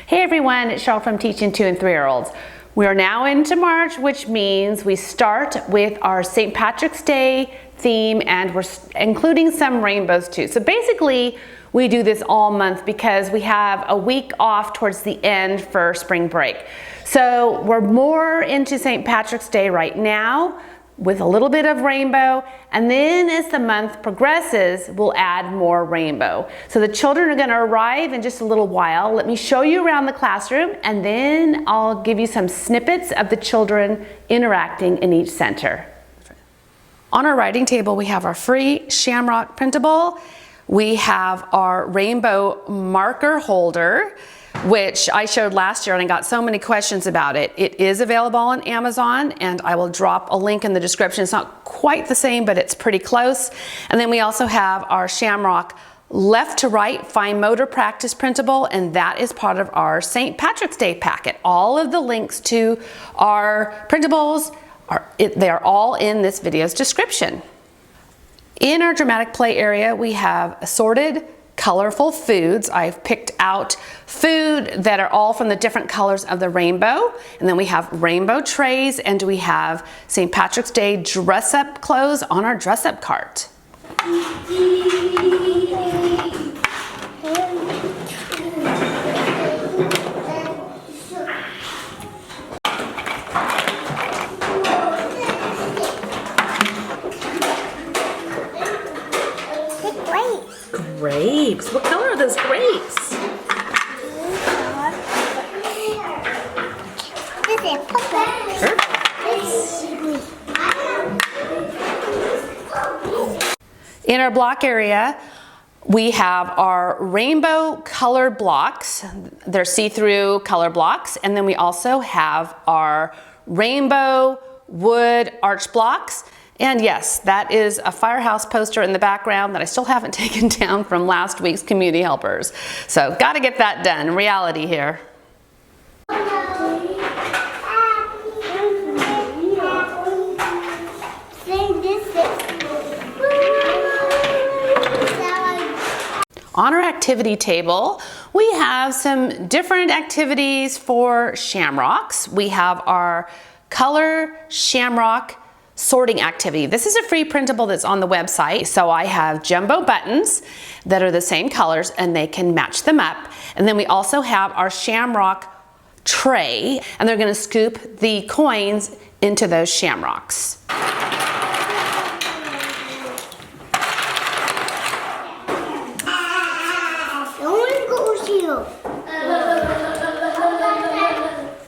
Hey everyone, it's Cheryl from Teaching 2 and 3-year-olds. We are now into March, which means we start with our St. Patrick's Day theme, and we're including some rainbows too. So basically, we do this all month because we have a week off towards the end for spring break. So we're more into St. Patrick's Day right now, with a little bit of rainbow, and then as the month progresses, we'll add more rainbow. So the children are going to arrive in just a little while. Let me show you around the classroom, and then I'll give you some snippets of the children interacting in each center. On our writing table, we have our free Shamrock printable. We have our rainbow marker holder, which I showed last year and I got so many questions about it. It is available on Amazon, and I will drop a link in the description. It's not quite the same, but it's pretty close. And then we also have our Shamrock left to right fine motor practice printable, and that is part of our St. Patrick's Day packet. All of the links to our printables, they are all in this video's description. In our dramatic play area, we have assorted colorful foods. I've picked out food that are all from the different colors of the rainbow. And then we have rainbow trays, and we have St. Patrick's Day dress up clothes on our dress up cart. Grapes. What color are those grapes? In our block area, we have our rainbow colored blocks. They're see-through color blocks. And then we also have our rainbow wood arch blocks. And yes, that is a firehouse poster in the background that I still haven't taken down from last week's community helpers. So got to get that done. Reality here. On our activity table, we have some different activities for shamrocks. We have our color shamrock sorting activity. This is a free printable that's on the website. So I have jumbo buttons that are the same colors, and they can match them up. And then we also have our shamrock tray, and they're going to scoop the coins into those shamrocks.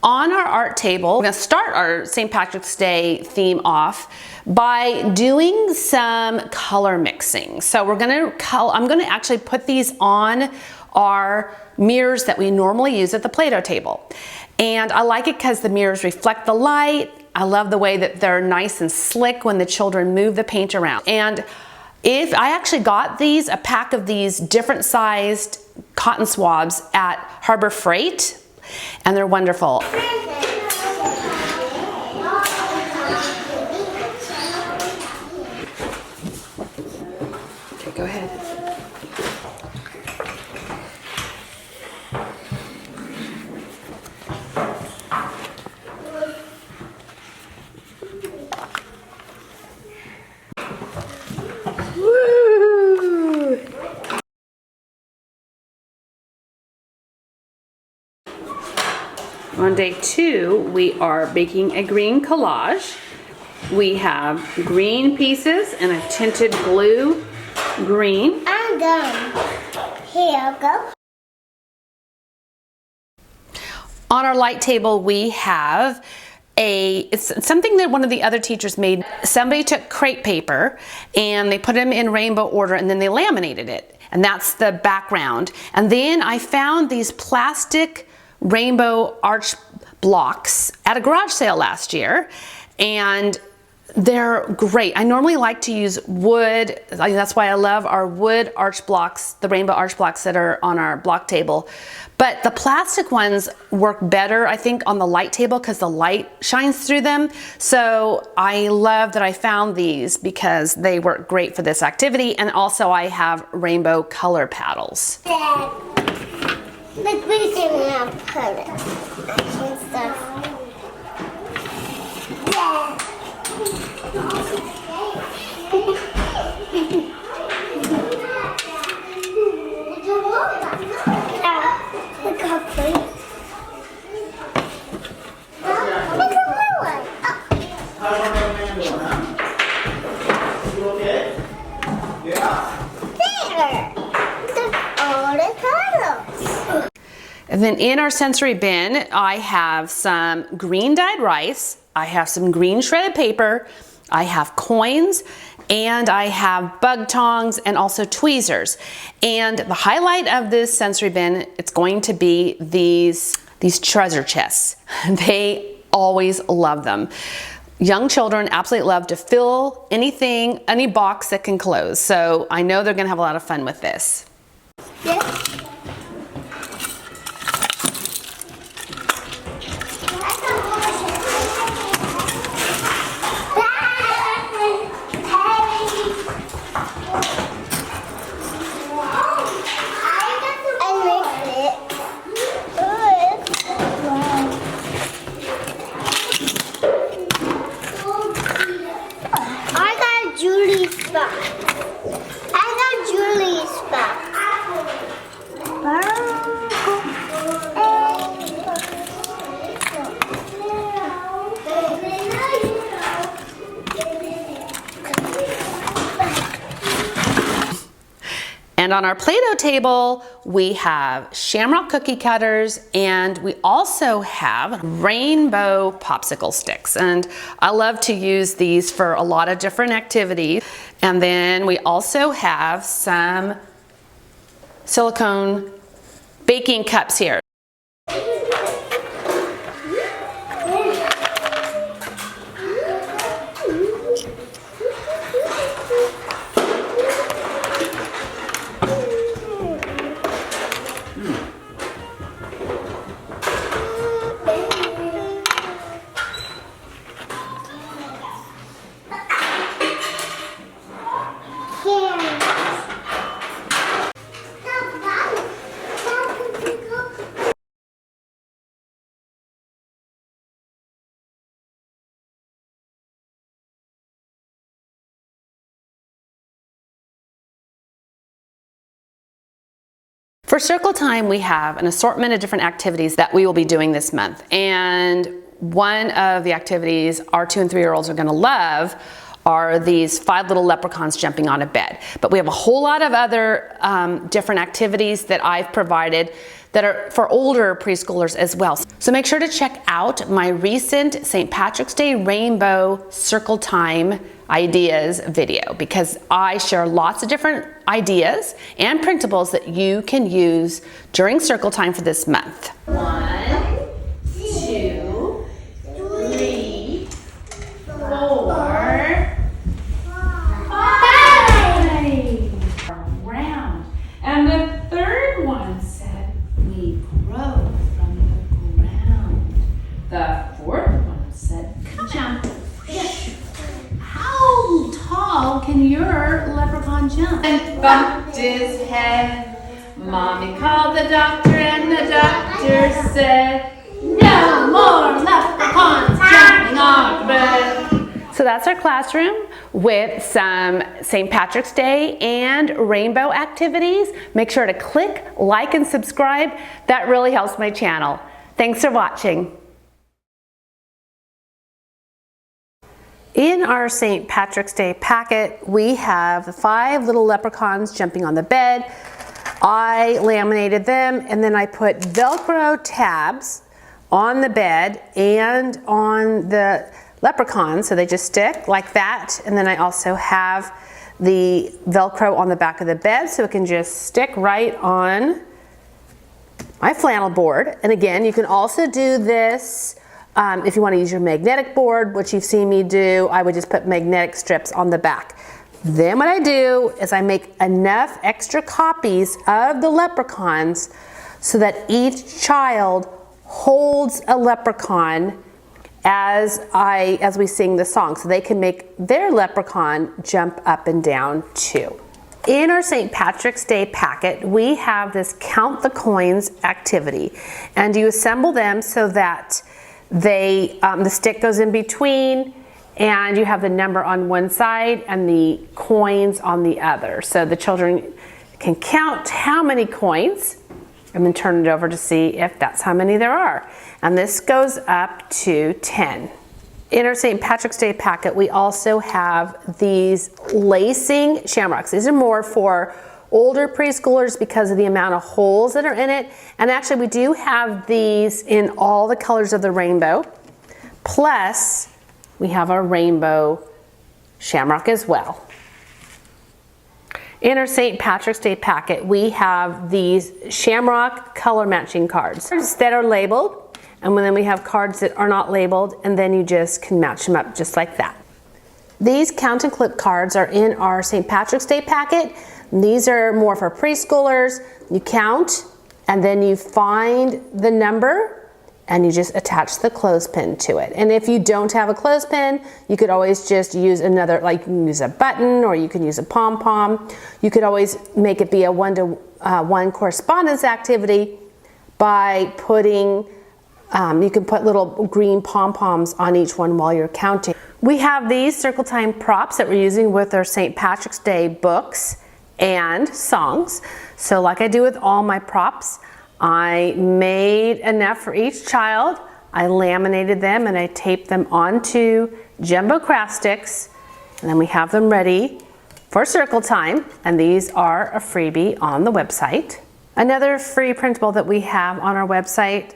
On our art table, we're going to start our St. Patrick's Day theme off by doing some color mixing. So I'm going to actually put these on our mirrors that we normally use at the Play-Doh table. And I like it because the mirrors reflect the light. I love the way that they're nice and slick when the children move the paint around. And if I actually got a pack of these different sized cotton swabs at Harbor Freight, and they're wonderful. Okay, go ahead. On day 2, we are baking a green collage. We have green pieces, and I've tinted blue green. I'm done. Here you go. On our light table, we have it's something that one of the other teachers made. Somebody took crepe paper and they put them in rainbow order, and then they laminated it. And that's the background. And then I found these plastic rainbow arch blocks at a garage sale last year, and they're great. I normally like to use wood. That's why I love our wood arch blocks, the rainbow arch blocks that are on our block table. But the plastic ones work better, I think, on the light table because the light shines through them. So I love that I found these because they work great for this activity. And also I have rainbow color paddles. Like we can have put and stuff. Yeah. Look how pretty. Look at my one. You okay? Yeah. There. Look at all the colors. And then in our sensory bin, I have some green dyed rice, I have some green shredded paper, I have coins, and I have bug tongs and also tweezers. And the highlight of this sensory bin, it's going to be these treasure chests. They always love them. Young children absolutely love to fill anything, any box that can close. So I know they're gonna have a lot of fun with this. Yeah. And on our Play-Doh table, we have shamrock cookie cutters, and we also have rainbow popsicle sticks. And I love to use these for a lot of different activities. And then we also have some silicone baking cups here. For Circle Time, we have an assortment of different activities that we will be doing this month. And one of the activities our 2 and 3-year-olds are gonna love are these 5 little leprechauns jumping on a bed. But we have a whole lot of other different activities that I've provided that are for older preschoolers as well. So make sure to check out my recent St. Patrick's Day Rainbow Circle Time ideas video, because I share lots of different ideas and printables that you can use during Circle Time for this month. 1, 2, 3, 4, 5. Round. And the third one said we grow from the ground. The fourth one said jump. How tall can your leprechaun jump? And bumped his head. Mommy called the doctor, and the doctor said, no more leprechauns jumping on bed. So that's our classroom with some St. Patrick's Day and rainbow activities. Make sure to click, like, and subscribe. That really helps my channel. Thanks for watching. In our St. Patrick's Day packet, we have the 5 little leprechauns jumping on the bed. I laminated them, and then I put Velcro tabs on the bed and on the leprechauns, so they just stick like that. And then I also have the Velcro on the back of the bed, so it can just stick right on my flannel board. And again, you can also do this if you want to use your magnetic board, which you've seen me do. I would just put magnetic strips on the back. Then what I do is I make enough extra copies of the leprechauns so that each child holds a leprechaun as we sing the song, so they can make their leprechaun jump up and down too. In our St. Patrick's Day packet, we have this Count the Coins activity, and you assemble them so that the stick goes in between, and you have the number on one side and the coins on the other. So the children can count how many coins and then turn it over to see if that's how many there are. And this goes up to 10. In our St. Patrick's Day packet, we also have these lacing shamrocks. These are more for older preschoolers because of the amount of holes that are in it. And actually we do have these in all the colors of the rainbow. Plus, we have our rainbow shamrock as well. In our St. Patrick's Day packet, we have these shamrock color matching cards that are labeled. And then we have cards that are not labeled, and then you just can match them up just like that. These count and clip cards are in our St. Patrick's Day packet. These are more for preschoolers. You count, and then you find the number, and you just attach the clothespin to it. And if you don't have a clothespin, you could always just use another, like you can use a button, or you can use a pom-pom. You could always make it be a one-to-one correspondence activity by putting you can put little green pom-poms on each one while you're counting. We have these circle time props that we're using with our St. Patrick's Day books and songs. So like I do with all my props, I made enough for each child. I laminated them and I taped them onto jumbo craft sticks, and then we have them ready for circle time, and these are a freebie on the website. Another free printable that we have on our website,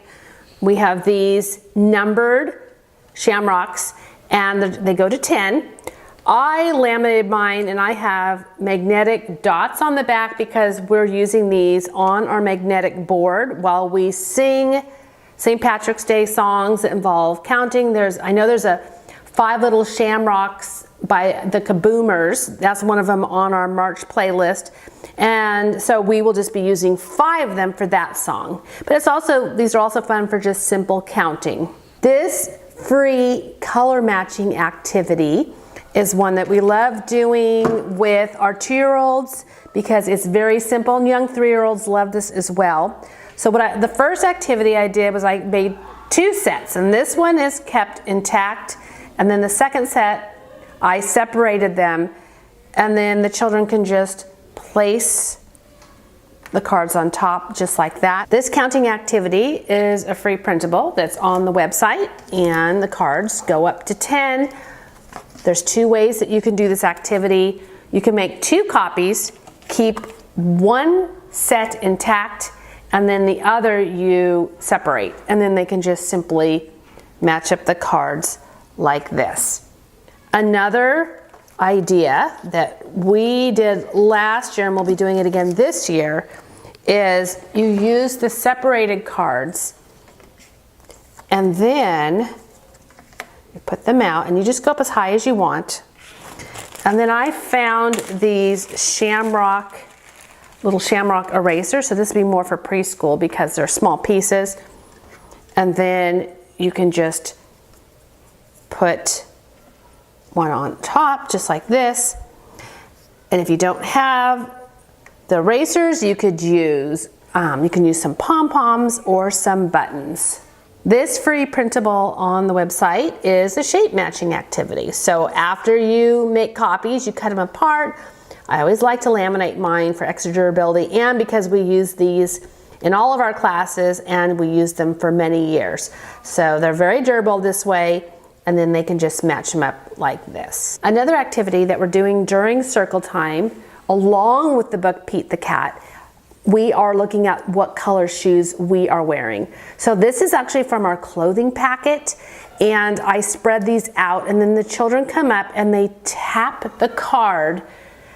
we have these numbered shamrocks, and they go to 10. I laminated mine, and I have magnetic dots on the back because we're using these on our magnetic board while we sing St. Patrick's Day songs that involve counting. I know there's a 5 Little Shamrocks by the Kaboomers. That's one of them on our March playlist. And so we will just be using 5 of them for that song. But these are also fun for just simple counting. This free color matching activity is one that we love doing with our 2-year-olds because it's very simple, and young 3-year-olds love this as well. So the first activity I did was I made 2 sets, and this one is kept intact, and then the second set I separated them, and then the children can just place the cards on top just like that. This counting activity is a free printable that's on the website, and the cards go up to 10. There's 2 ways that you can do this activity. You can make 2 copies, keep one set intact, and then the other you separate, and then they can just simply match up the cards like this. Another idea that we did last year, and we'll be doing it again this year, is you use the separated cards, and then you put them out, and you just go up as high as you want. And then I found these little shamrock erasers. So this would be more for preschool because they're small pieces. And then you can just put one on top, just like this. And if you don't have the erasers, you could use, some pom-poms or some buttons. This free printable on the website is a shape matching activity. So after you make copies, you cut them apart. I always like to laminate mine for extra durability, and because we use these in all of our classes and we use them for many years. So they're very durable this way, and then they can just match them up like this. Another activity that we're doing during circle time, along with the book Pete the Cat, we are looking at what color shoes we are wearing. So this is actually from our clothing packet, and I spread these out, and then the children come up and they tap the card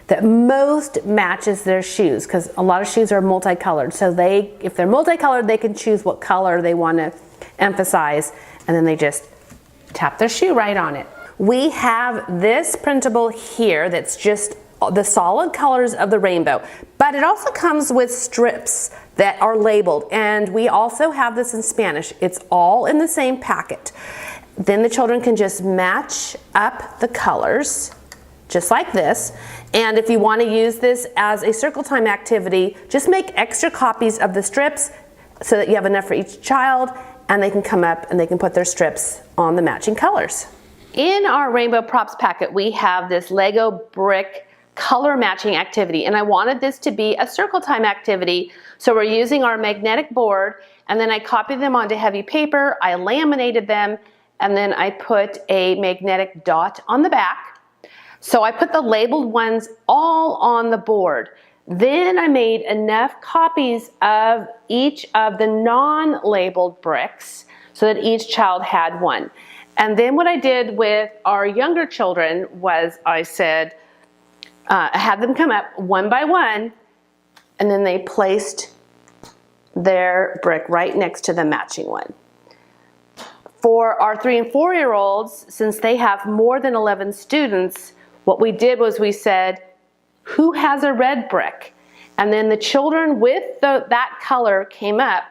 that most matches their shoes, because a lot of shoes are multicolored. So if they're multicolored, they can choose what color they want to emphasize, and then they just tap their shoe right on it. We have this printable here that's just the solid colors of the rainbow, but it also comes with strips that are labeled, and we also have this in Spanish. It's all in the same packet. Then the children can just match up the colors just like this. And if you want to use this as a circle time activity, just make extra copies of the strips so that you have enough for each child, and they can come up and they can put their strips on the matching colors. In our Rainbow Props packet, we have this Lego brick color matching activity, and I wanted this to be a circle time activity. So we're using our magnetic board, and then I copied them onto heavy paper, I laminated them, and then I put a magnetic dot on the back. So I put the labeled ones all on the board. Then I made enough copies of each of the non-labeled bricks so that each child had one. And then what I did with our younger children was I said, I had them come up one by one, and then they placed their brick right next to the matching one. For our 3 and 4-year-olds, since they have more than 11 students, what we did was we said, who has a red brick? And then the children with that color came up,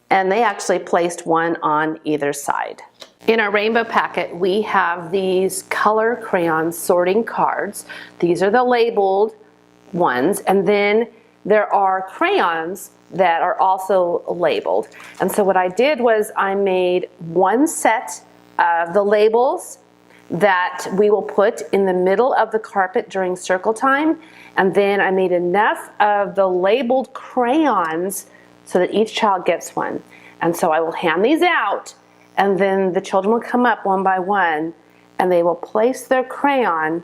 and they actually placed one on either side. In our rainbow packet, we have these color crayon sorting cards. These are the labeled ones, and then there are crayons that are also labeled. And so what I did was I made one set of the labels that we will put in the middle of the carpet during circle time, and then I made enough of the labeled crayons so that each child gets one. And so I will hand these out, and then the children will come up one by one, and they will place their crayon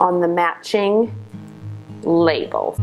on the matching label.